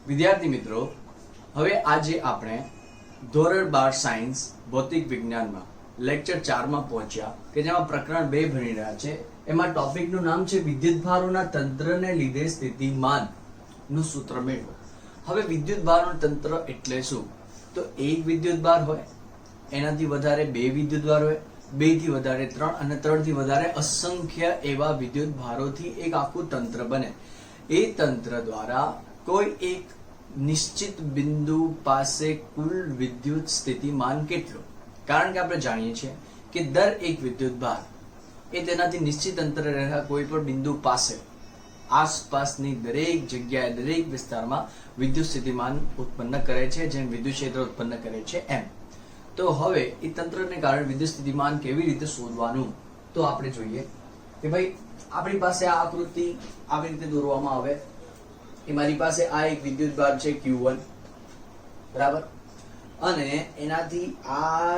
વિદ્યાર્થી મિત્રો, હવે આજે આપણે ધોરણ 12 સાયન્સ ભૌતિક વિજ્ઞાનમાં લેક્ચર 4 માં પહોંચ્યા કે જેમાં પ્રકરણ 2 ભણી રહ્યા છે. એમાં ટોપિકનું નામ છે વિદ્યુતભારોના તંત્રને લીધે સ્થિતિમાન નું સૂત્ર મેળવો. હવે વિદ્યુતભારોનું તંત્ર એટલે શું? તો એક વિદ્યુતભાર હોય, એનાથી વધારે બે વિદ્યુતભાર હોય, બે થી વધારે ત્રણ અને ત્રણ થી વધારે અસંખ્ય એવા વિદ્યુતભારોથી એક આખું તંત્ર બને. એ તંત્ર દ્વારા કોઈ એક નિશ્ચિત બિંદુ પાસે કુલ વિદ્યુત સ્થિતિમાન કેટલું, કારણ કે આપણે જાણીએ છીએ કે દર એક વિદ્યુતભાર એ તેનાથી નિશ્ચિત અંતરે રહેતા કોઈ પણ બિંદુ પાસે આસપાસની દરેક જગ્યાએ દરેક વિસ્તારમાં વિદ્યુત સ્થિતિમાન ઉત્પન્ન કરે છે, જેમ વિદ્યુત ક્ષેત્ર ઉત્પન્ન કરે છે એમ. તો હવે એ તંત્રને કારણે વિદ્યુત સ્થિતિમાન કેવી રીતે શોધવાનું, તો આપણે જોઈએ કે ભાઈ આપણી પાસે આ આકૃતિ આવી રીતે દોરવામાં આવે. એ મારી પાસે આ એક વિદ્યુતભાર છે Q1, બરાબર, અને એનાથી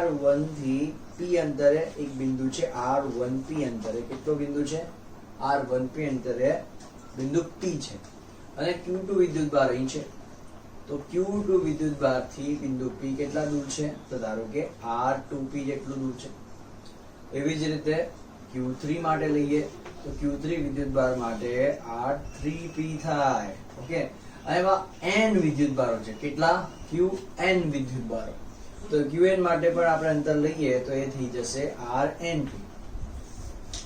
R1 થી P અંતરે એક બિંદુ છે R1P અંતરે. કેટલો બિંદુ છે? R1P અંતરે બિંદુ P છે. અને Q2 વિદ્યુતભાર અહીં છે. તો Q2 વિદ્યુતભાર થી બિંદુ P કેટલા દૂર છે? તો ધારો કે R2P જેટલું દૂર છે. એવી જ રીતે Q3 માટે લઈએ તો Q3 વિદ્યુતભાર માટે R3P થાય. ઓકે, એમાં n વિદ્યુતભારો છે. કેટલા? Qn વિદ્યુતભારો. તો Qn માટે પણ આપણે અંતર લઈએ તો એ થઈ જશે Rnp.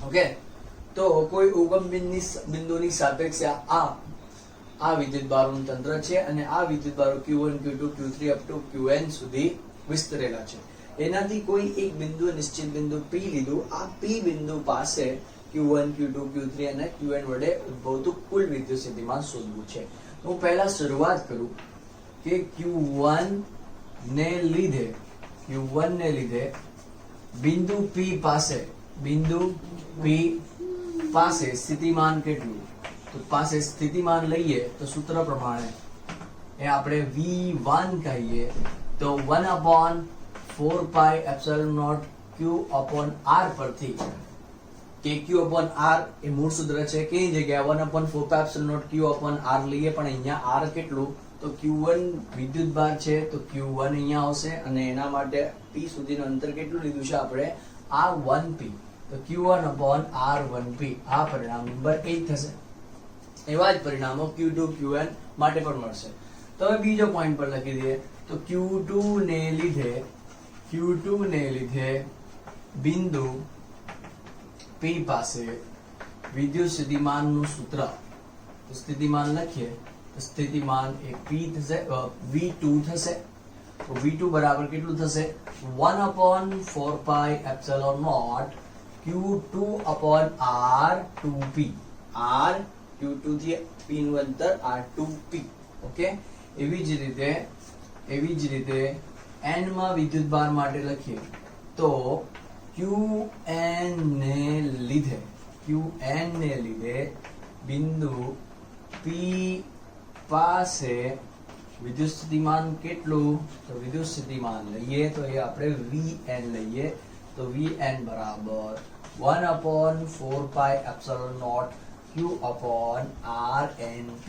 ઓકે, તો કોઈ ઉગમ બિંદુની સાપેક્ષે આ વિદ્યુતભારોનું તંત્ર છે અને આ વિદ્યુતભારો Q1, Q2, Q3 up to Qn સુધી વિસ્તરેલા છે. એનાથી કોઈ એક બિંદુ નિશ્ચિત બિંદુ P લીધું. આ P બિંદુ પાસે Q1, Q2, Q3 અને Qn વડે ઉદ્ભવતું કુલ વિદ્યુત સ્થિતિમાન શોધવું છે. હું પહેલા શરૂઆત કરું કે Q1 ને લીધે બિંદુ P પાસે સ્થિતિમાન કેટલું, તો પાસે સ્થિતિમાન લઈએ તો સૂત્ર પ્રમાણે એ આપણે V1 કહીએ તો 1/4πε0 Q/r પરથી કે Q/r એ મૂળ સૂત્ર છે કે જગ્યાએ 1/4πε0 Q/r લઈએ, પણ અહીંયા r કેટલું, તો Q1 વિદ્યુતભાર છે તો Q1 અહીંયા આવશે અને એના માટે P સુધીનું અંતર કેટલું લીધું છે આપણે? R1P. તો Q1/R1P. આ પરિણામ નંબર 8 થશે. એવા જ પરિણામો Q2 Qn માટે પણ મળશે. તો હવે બીજો પોઈન્ટ પર લખી દઈએ તો Q2 ને લીધે બિંદુ P પાસે વિદ્યુત સ્થિતિમાનનું સૂત્ર, તો સ્થિતિમાન લખીએ તો સ્થિતિમાન એ P થશે, V2 થશે. તો V2 બરાબર કેટલું થશે? 1/4πε0 Q2/R2P. R Q2 થી P નું અંતર R2P. ઓકે, એવી જ રીતે n માં વિદ્યુતભાર માટે લખીએ તો Qn ને લીધે બિંદુ P પાસે વિદ્યુત સ્થિતિમાન કેટલું, તો વિદ્યુત સ્થિતિમાન લઈએ તો એ આપણે Vn લઈએ તો Vn બરાબર 1/4πε0 Q/RnP.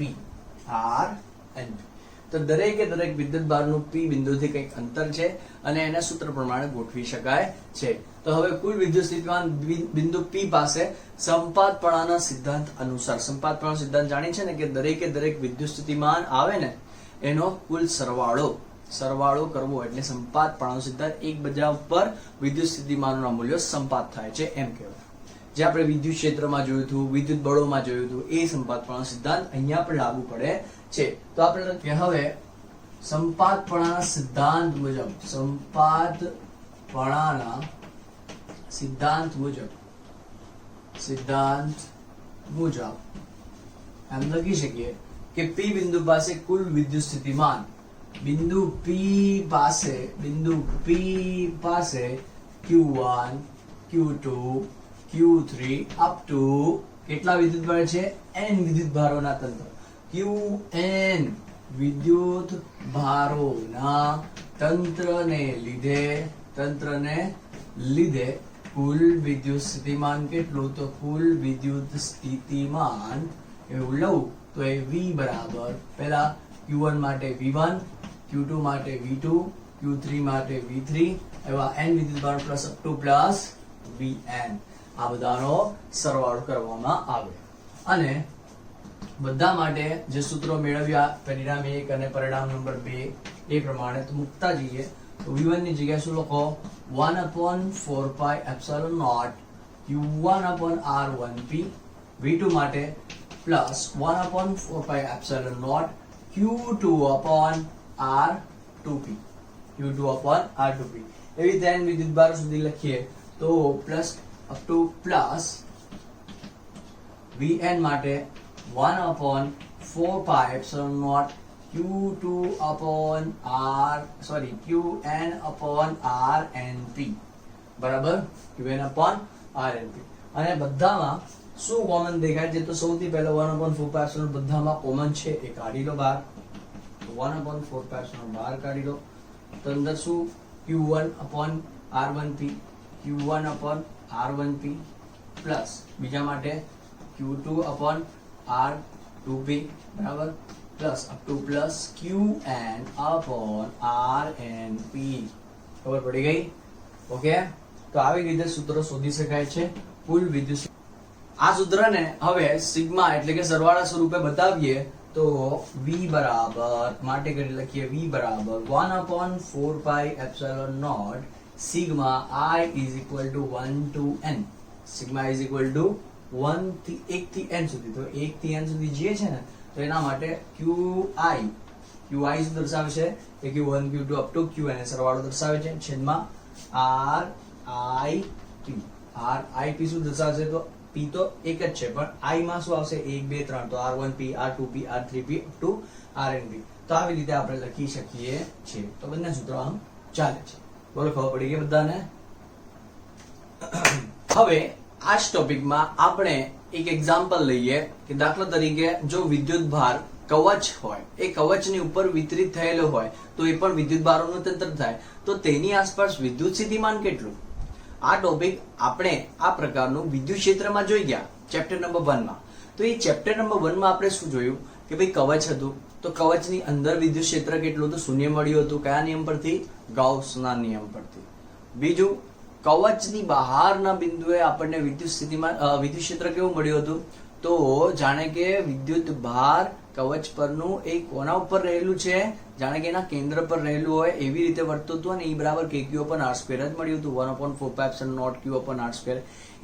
તો દરેકે દરેક વિદ્યુતભારનું P બિંદુથી કંઈક અંતર છે અને એના સૂત્ર પ્રમાણે ગોઠવી શકાય છે. તો હવે કુલ વિદ્યુત સ્થિતિમાન બિંદુ P પાસે સંપાતપણાના સિદ્ધાંત અનુસાર, સંપાતપણાનો સિદ્ધાંત જાણીએ છે ને કે દરેકે દરેક વિદ્યુત સ્થિતિમાન આવે ને એનો કુલ સરવાળો કરવો એટલે સંપાતપણાનો સિદ્ધાંત. એકબીજા ઉપર વિદ્યુત સ્થિતિમાનોના મૂલ્યો સંપાત થાય છે એમ કહેવાય. જે આપણે વિદ્યુત ક્ષેત્રમાં જોયું હતું, વિદ્યુત બળોમાં જોયું હતું, એ સંપાતપણાનો સિદ્ધાંત અહીંયા પણ લાગુ પડે છે. તો આપણે લખીએ હવે સંપાતપણાના સિદ્ધાંત મુજબ એમ લખી શકીએ કે P બિંદુ પાસે કુલ વિદ્યુત સ્થિતિમાન બિંદુ P પાસે Q1, Q2, Q3 up to કેટલા વિદ્યુતભાર છે? n વિદ્યુતભારોના તંત્ર. Qn વિદ્યુતભારોના તંત્રને લીધે કુલ વિદ્યુત સ્થિતિમાન કેટલું, તો કુલ વિદ્યુત સ્થિતિમાન એવું લઉં તો એ V બરાબર પહેલા Q1 માટે V1, Q2 માટે V2, Q3 માટે V3 એવા n વિદ્યુતભાર plus up to plus Vn આ બધાનો સરવાળો કરવામાં આવે અને બધા માટે જે સૂત્રો મેળવ્યા પરિણામ 1 અને પરિણામ નંબર 2 એ પ્રમાણે તો મૂકતા જઈએ તો V1 ની જગ્યાએ શું લખો 1/4 pi epsilon naught Q1/R1p V2 માટે plus 1/4 pi epsilon naught Q2/R2p Q2/R2p એવી રીતે n વિદ્યુતભાર સુધી લખીએ તો plus up to plus Vn માટે 1/4 pi epsilon naught Qn/Rnp બરાબર Qn/Rnp અને બધામાં શું કોમન દેખાય છે તો સૌથી પહેલા 1/4 pi epsilon બધામાં કોમન છે એ કાઢી લો બહાર 1/4 pi epsilon બહાર કાઢી લો તો અંદર શું Q1/R1p Q1/R1p પ્લસ બીજા માટે Q2/R2p બરાબર plus up to plus Qn/Rnp ખબર પડી ગઈ ઓકે તો આવી રીતે સૂત્ર શોધી શકાય છે કુલ વિદ્યુત આ સૂત્રને હવે સિગ્મા એટલે કે સરવાળા સ્વરૂપે બતાવીએ તો V બરાબર માટે કરી લખીએ V બરાબર 1/4 pi epsilon naught sigma I is equal to 1 to n sigma is equal to 1 થી n સુધી તો 1 થી n સુધી જે છે ને તો એના માટે QI શું દર્શાવે છે કે Q1 Q2 up to Qn સરવાળો દર્શાવે છે છેદમાં RIP શું દર્શાવે છે તો P તો એક જ છે પણ I માં શું આવશે 1 2 3 તો R1P R2P R3P up to RNP તો આવી રીતે આપણે લખી શકીએ છીએ તો બંને સૂત્રો આમ ચાલે છે બોલો ખબર પડી ગઈ બધાને હવે આ જ ટોપિકમાં આપણે એક એક્ઝામ્પલ લઈએ કે દાખલા તરીકે જો વિદ્યુત ભાર કવચ હોય એ કવચની ઉપર વિતરિત થયેલો હોય તો એ પણ વિદ્યુત ભારોનું તંત્ર થાય તો તેની આસપાસ વિદ્યુત સ્થિતિમાન કેટલું આ ટોપિક આપણે આ પ્રકારનું વિદ્યુત ક્ષેત્રમાં જોઈ ગયા ચેપ્ટર નંબર 1 માં તો એ ચેપ્ટર નંબર 1 માં આપણે શું જોયું કે ભાઈ કવચ હતું તો કવચની અંદર વિદ્યુત ક્ષેત્ર કેટલું હતું શૂન્ય મળ્યું હતું કયા નિયમ પરથી ગાઉસના નિયમ પરથી બીજું કવચની બહારના બિંદુએ આપણને વિદ્યુત ક્ષેત્ર કેવું મળ્યું હતું તો જાણે કે વિદ્યુત ભાર કવચ પરનું એ કોના ઉપર રહેલું છે જાણે કે એના કેન્દ્ર પર રહેલું હોય એવી રીતે વર્તતું હતું અને E બરાબર KQ/R² જ મળ્યું હતું 1/4 pi epsilon naught Q/R².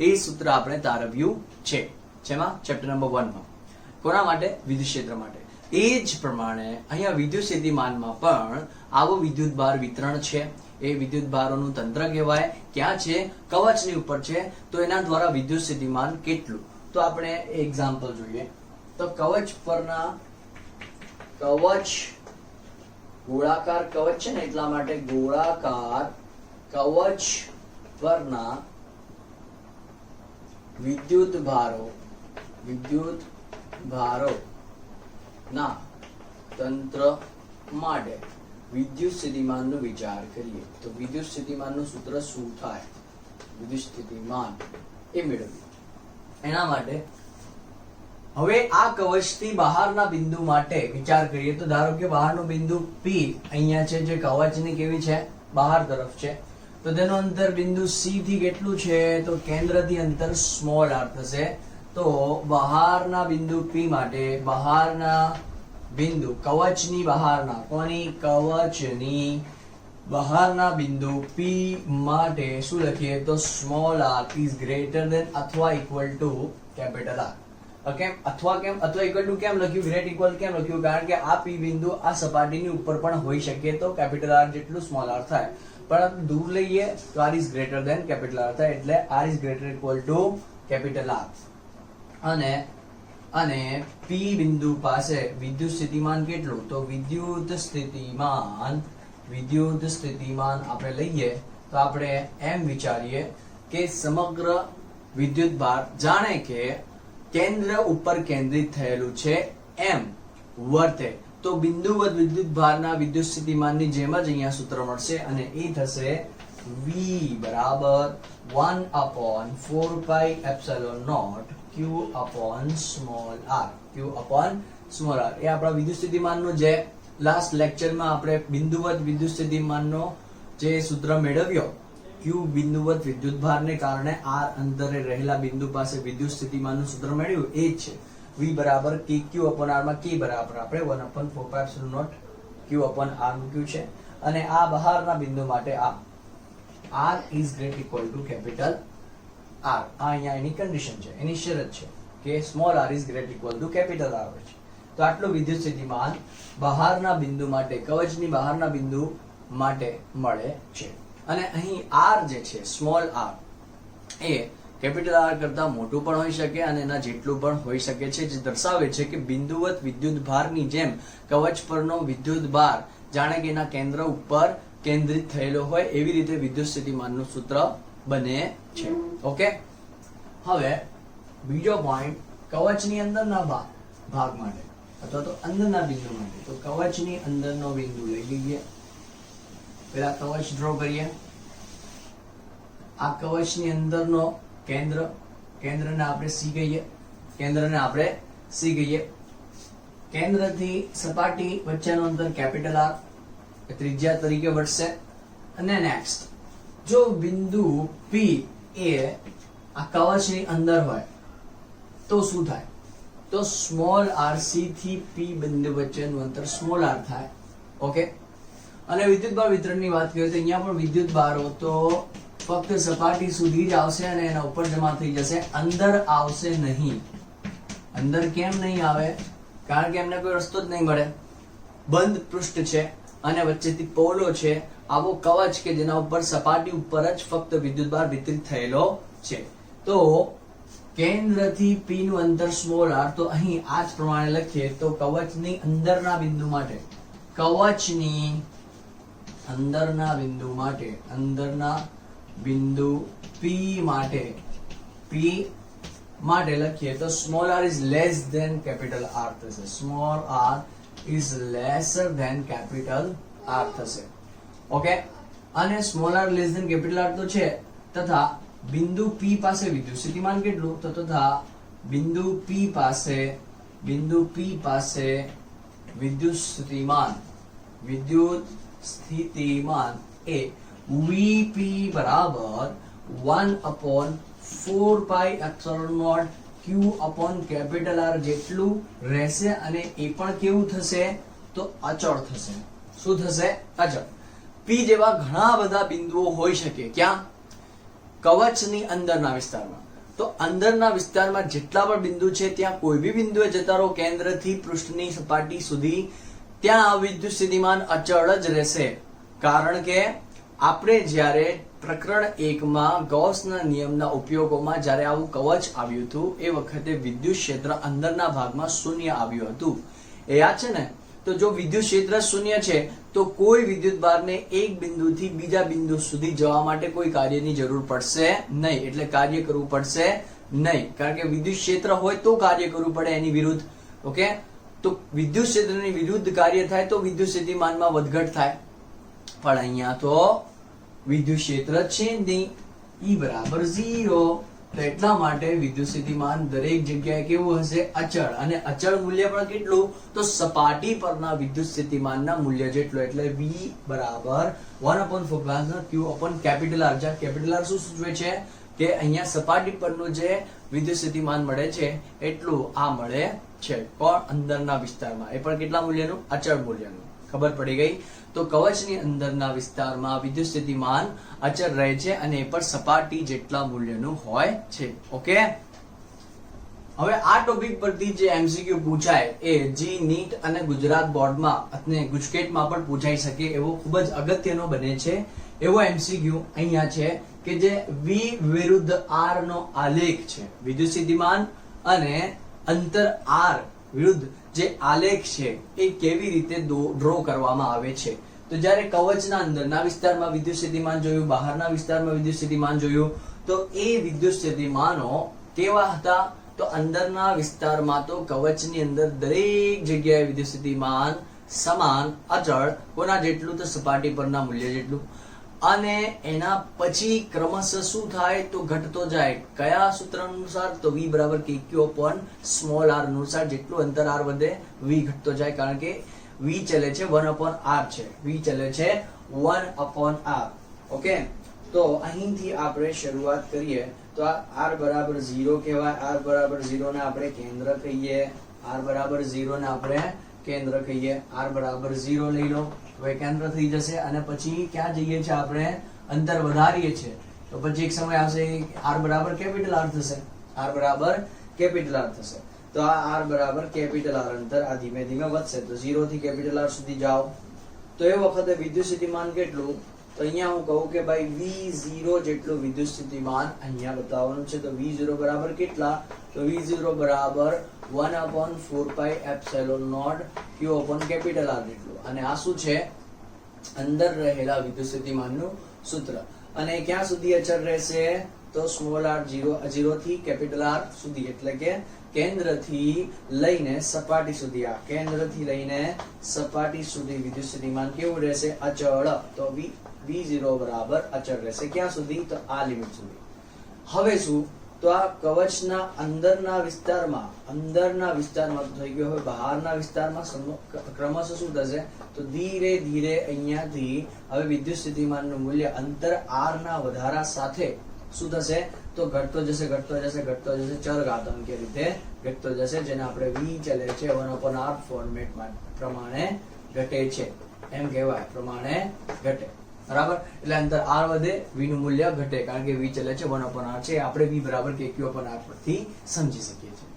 એ સૂત્ર આપણે તારવ્યું છે જેમાં ચેપ્ટર નંબર 1 માં કોના માટે વિદ્યુત ક્ષેત્ર માટે એ જ પ્રમાણે અહીંયા વિદ્યુત સ્થિતિમાનમાં પણ આવો વિદ્યુત ભાર વિતરણ છે એ વિદ્યુત ભારોનું તંત્ર કહેવાય ક્યાં છે કવચની ઉપર છે તો એના દ્વારા વિદ્યુત સ્થિતિમાન કેટલું તો આપણે એક્ઝામ્પલ જોઈએ તો કવચ પરના કવચ ગોળાકાર કવચ છે ને એટલા માટે ગોળાકાર કવચ પરના વિદ્યુત ભારો ના તંત્ર માટે વિદ્યુત સ્થિતિમાનનો વિચાર કરીએ તો વિદ્યુત સ્થિતિમાનનું સૂત્ર શું થાય વિદ્યુત સ્થિતિમાન એ મેળવીએ એના માટે હવે આ કવચથી બહારના બિંદુ માટે વિચાર કરીએ તો ધારો કે બહારનું બિંદુ P અહીંયા છે જે કવચની કેવી છે બહાર તરફ છે તો તેનું અંતર બિંદુ C થી કેટલું છે તો કેન્દ્રથી અંતર સ્મોલ r થશે તો બહારના બિંદુ P માટે બહારના બિંદુ કવચની બહારના કોની કવચની બહારના બિંદુ P માટે શું લખીએ તો small r is greater than અથવા equal to capital R okay અથવા equal to કેમ લખ્યું ગ્રેટ ઇક્વલ કેમ લખ્યું કારણ કે આ P બિંદુ આ સપાટીની ઉપર પણ હોઈ શકે તો કેપિટલ R જેટલું સ્મોલ r થાય પણ દૂર લઈએ તો r is greater than capital R થાય એટલે r is greater equal to capital R અને P બિંદુ પાસે વિદ્યુત સ્થિતિમાન કેટલું તો વિદ્યુત સ્થિતિમાન આપણે લઈએ તો આપણે એમ વિચારીએ કે સમગ્ર વિદ્યુત ભાર જાણે કે કેન્દ્ર ઉપર કેન્દ્રિત થયેલું છે એમ વર્તે તો બિંદુવત વિદ્યુત ભારના વિદ્યુત સ્થિતિમાનની જેમ જ અહીંયા સૂત્ર મળશે અને એ થશે V બરાબર 1/4 pi epsilon naught Q/r small R. એ આપણા વિદ્યુત સ્થિતિમાનનો જે લાસ્ટ લેક્ચરમાં આપણે બિંદુવત વિદ્યુત સ્થિતિમાનનો જે સૂત્ર મેળવ્યો, ક્યુ બિંદુવત વિદ્યુતભારને કારણે આર અંતરે રહેલા બિંદુ પાસે વિદ્યુત સ્થિતિમાનનું સૂત્ર મેળવ્યું એ જ છે. V બરાબર KQ upon R માં K બરાબર આપણે 1/4π0 Q upon R મૂક્યું છે. અને આ બહારના બિંદુ માટે આ R is great equal to capital R. આ અહીંયા એની કન્ડિશન છે, એની શરત છે કે small r is great equal to capital R છે. તો આટલું વિદ્યુત સ્થિતિમાન બહારના બિંદુ માટે, કવચની બહારના બિંદુ માટે મળે છે. અને અહીં R જે છે સ્મોલ r એ કેપિટલ R કરતા મોટું પણ હોઈ શકે અને એના જેટલું પણ હોઈ શકે છે, જે દર્શાવે છે કે બિંદુવત વિદ્યુત ભારની જેમ કવચ પરનો વિદ્યુત ભાર જાણે કે એના કેન્દ્ર ઉપર કેન્દ્રિત થયેલો હોય એવી રીતે વિદ્યુત સ્થિતિમાનનું સૂત્ર બને છે. ઓકે, હવે બીજો પોઈન્ટ કવચની અંદરના ભાગ માટે અથવા તો અંદરના બિંદુ માટે. તો કવચની અંદરનો બિંદુ લઈ લઈએ. પેલા કવચ ડ્રો કરીએ. આ કવચની અંદરનો કેન્દ્રને આપણે સી કહીએ. કેન્દ્રથી સપાટી વચ્ચેનું અંતર કેપિટલ R ત્રિજ્યા તરીકે વધશે. અને નેક્સ્ટ, જો બિંદુ P એ આ કવચની અંદર હોય તો શું થાય? તો સ્મોલ r C થી P બિંદુ વચ્ચેનું અંતર સ્મોલ r થાય. ઓકે, અને વિદ્યુતભાર વિતરણની વાત કરીએ તો અહીંયા પણ વિદ્યુત ભારો તો ફક્ત સપાટી સુધી જ આવશે અને એના ઉપર જમા થઈ જશે, અંદર આવશે નહીં. અંદર કેમ નહીં આવે? કારણ કે એમને કોઈ રસ્તો જ નહીં મળે. બંધ પૃષ્ઠ છે અને વચ્ચેથી પોલો છે, આવો કવચ કે જેના ઉપર સપાટી ઉપર જ ફક્ત વિદ્યુતભાર વિતરિત થયેલો છે. તો કેન્દ્રથી P નું અંતર સ્મોલ r. તો અહીં આ જ પ્રમાણે લખીએ તો કવચની અંદરના બિંદુ માટે, કવચની અંદરના બિંદુ P માટે લખીએ તો small r is less than capital R થશે. Small r is lesser than capital R થશે. ઓકે, અને small r less than capital R તો છે, તથા બિંદુ P પાસે વિદ્યુત સ્થિતિમાન કેટલું? તો તથા બિંદુ P પાસે વિદ્યુત સ્થિતિમાન એ Vp બરાબર 1/4π0 Q upon capital R જેટલું રહેશે. અને એ પણ કેવું થશે? તો અચળ થશે. શું થશે? અચળ. P જેવા ઘણા બધા બિંદુઓ હોઈ શકે. ક્યાં? કવચની અંદરના વિસ્તારમાં. તો અંદરના વિસ્તારમાં જેટલા પણ બિંદુ છે ત્યાં કોઈ બી બિંદુએ જતા રહો કેન્દ્રથી પૃષ્ઠની સપાટી સુધી, ત્યાં વિદ્યુત સ્થિતિમાન અચળ જ રહેશે. કારણ કે આપણે જ્યારે પ્રકરણ 1 માં ગૌસના નિયમના ઉપયોગોમાં જ્યારે આવું કવચ આવ્યું હતું એ વખતે વિદ્યુત ક્ષેત્ર અંદરના ભાગમાં શૂન્ય આવ્યું હતું. એ યાદ છે ને? તો જો વિદ્યુત ક્ષેત્ર શૂન્ય છે તો કોઈ વિદ્યુત ભારને એક બિંદુથી બીજા બિંદુ સુધી જવા માટે કોઈ કાર્યની જરૂર પડશે નહીં. એટલે કાર્ય કરવું પડશે નહીં, કારણ કે વિદ્યુત ક્ષેત્ર હોય તો કાર્ય કરવું પડે એની વિરુદ્ધ. ઓકે, તો વિદ્યુત ક્ષેત્રની વિરુદ્ધ કાર્ય થાય તો વિદ્યુત સ્થિતિમાનમાં વધઘટ થાય. પણ અહીંયા તો વિદ્યુત ક્ષેત્ર છે નહીં, E બરાબર 0. તો એટલા માટે વિદ્યુત સ્થિતિમાન દરેક જગ્યાએ કેવું હશે? અચળ. અને અચળ મૂલ્ય પણ કેટલું? તો સપાટી પરના વિદ્યુત સ્થિતિમાનના મૂલ્ય જેટલું. એટલે V બરાબર 1/4π0 Q upon capital R. જ્યાં કેપિટલ R શું સૂચવે છે? કે અહીંયા સપાટી પરનું જે વિદ્યુત સ્થિતિમાન મળે છે એટલું આ મળે છે. પણ અંદરના વિસ્તારમાં એ પણ કેટલા મૂલ્યનું? અચળ મૂલ્યનું. ખબર પડી ગઈ? તો કવચની અંદરના વિસ્તારમાં વિદ્યુત સ્થિતિમાન અચળ રહે છે અને એ પણ સપાટી જેટલા મૂલ્યનું હોય છે. ઓકે, હવે આ ટોપિક પરથી જે MCQ પૂછાય એ જી નીટ અને ગુજરાત બોર્ડમાં અને ગુજકેટમાં પણ પૂછાઈ શકે એવો ખૂબ જ અગત્યનો બને છે એવો MCQ અહીંયા છે કે જે V વિરુદ્ધ R નો આલેખ છે. વિદ્યુત સ્થિતિમાન અને અંતર R વિરુદ્ધ જે આલેખ છે એ કેવી રીતે ડ્રો કરવામાં આવે છે. તો જ્યારે કવચના અંદરના વિસ્તારમાં વિદ્યુત સ્થિતિમાન જોયું, બહારના વિસ્તારમાં વિદ્યુત સ્થિતિમાન જોયું, તો એ વિદ્યુત સ્થિતિમાનો કેવા હતા? તો અંદરના વિસ્તારમાં તો કવચની અંદર દરેક જગ્યાએ વિદ્યુત સ્થિતિમાન સમાન, અચળ. કોના જેટલું? તો સપાટી પરના મૂલ્ય જેટલું. અને એના પછી ક્રમશઃ શું થાય તો ઘટતો જાય. કયા સૂત્ર અનુસાર? તો v બરાબર kq upon સ્મોલ r અનુસાર. જેટલું અંતર r વધે v ઘટતો જાય, કારણ કે v ચલે છે 1 upon r છે. v ચલે છે 1 upon r. ઓકે, તો અહીંથી આપણે શરૂઆત કરીએ તો આ r બરાબર 0 કહેવાય. r બરાબર 0 ને આપણે કેન્દ્ર કહીએ. r બરાબર 0 ને આપણે કેન્દ્ર કહીએ. r બરાબર 0 લઈ લો, હવે કેન્દ્ર થઈ જશે. અને પછી ક્યાં જઈએ છીએ આપણે? અંતર વધારીએ છીએ તો પછી એક સમય આવશે r બરાબર કેપિટલ r થશે. r બરાબર કેપિટલ r થશે. તો આ r બરાબર કેપિટલ r અંતર આ ધીમે ધીમે વધશે. તો 0 થી કેપિટલ r સુધી જાઓ તો એ વખતે વિદ્યુત સ્થિતિમાન કેટલું? તો અહીંયા હું કહું કે ભાઈ v0 જેટલું વિદ્યુત સ્થિતિમાન અહીંયા બતાવવાનું છે. તો v0 બરાબર કેટલા? તો v0 બરાબર 1 upon 4 pi epsilon naught q upon capital R જેટલું. અને આ શું છે? અંદર રહેલા વિદ્યુત સ્થિતિમાનનું સૂત્ર. અને ક્યાં સુધી અચળ રહેશે? તો સ્મોલ r 0 થી કેપિટલ R સુધી, એટલે કે કેન્દ્રથી લઈને સપાટી સુધી. આ કેન્દ્રથી લઈને સપાટી સુધી વિદ્યુત સ્થિતિમાન કેવું રહેશે? અચળ. તો v0 બરાબર અચળ રહેશે. ક્યાં સુધી? તો આ લિમિટ સુધી. હવે શું? તો આ કવચના અંદરના વિસ્તારમાં તો થઈ ગયો. હવે બહારના વિસ્તારમાં ક્રમશઃ શું થશે? તો ધીરે ધીરે અહીંયાથી હવે વિદ્યુત સ્થિતિમાનનું મૂલ્ય અંતર r ના વધારા સાથે શું થશે? તો ઘટતો જશે. ચરઘાતાંકીય રીતે ઘટતો જશે, જેને આપણે v ચલે છે 1 upon r ફોર્મેટ પ્રમાણે ઘટે છે એમ કહેવાય. પ્રમાણે ઘટે, બરાબર. એટલે અંતર r વધે, v નું મૂલ્ય ઘટે, કારણ કે v ચલે છે 1 upon r છે. આપણે v બરાબર kq upon r પરથી સમજી શકીએ છીએ.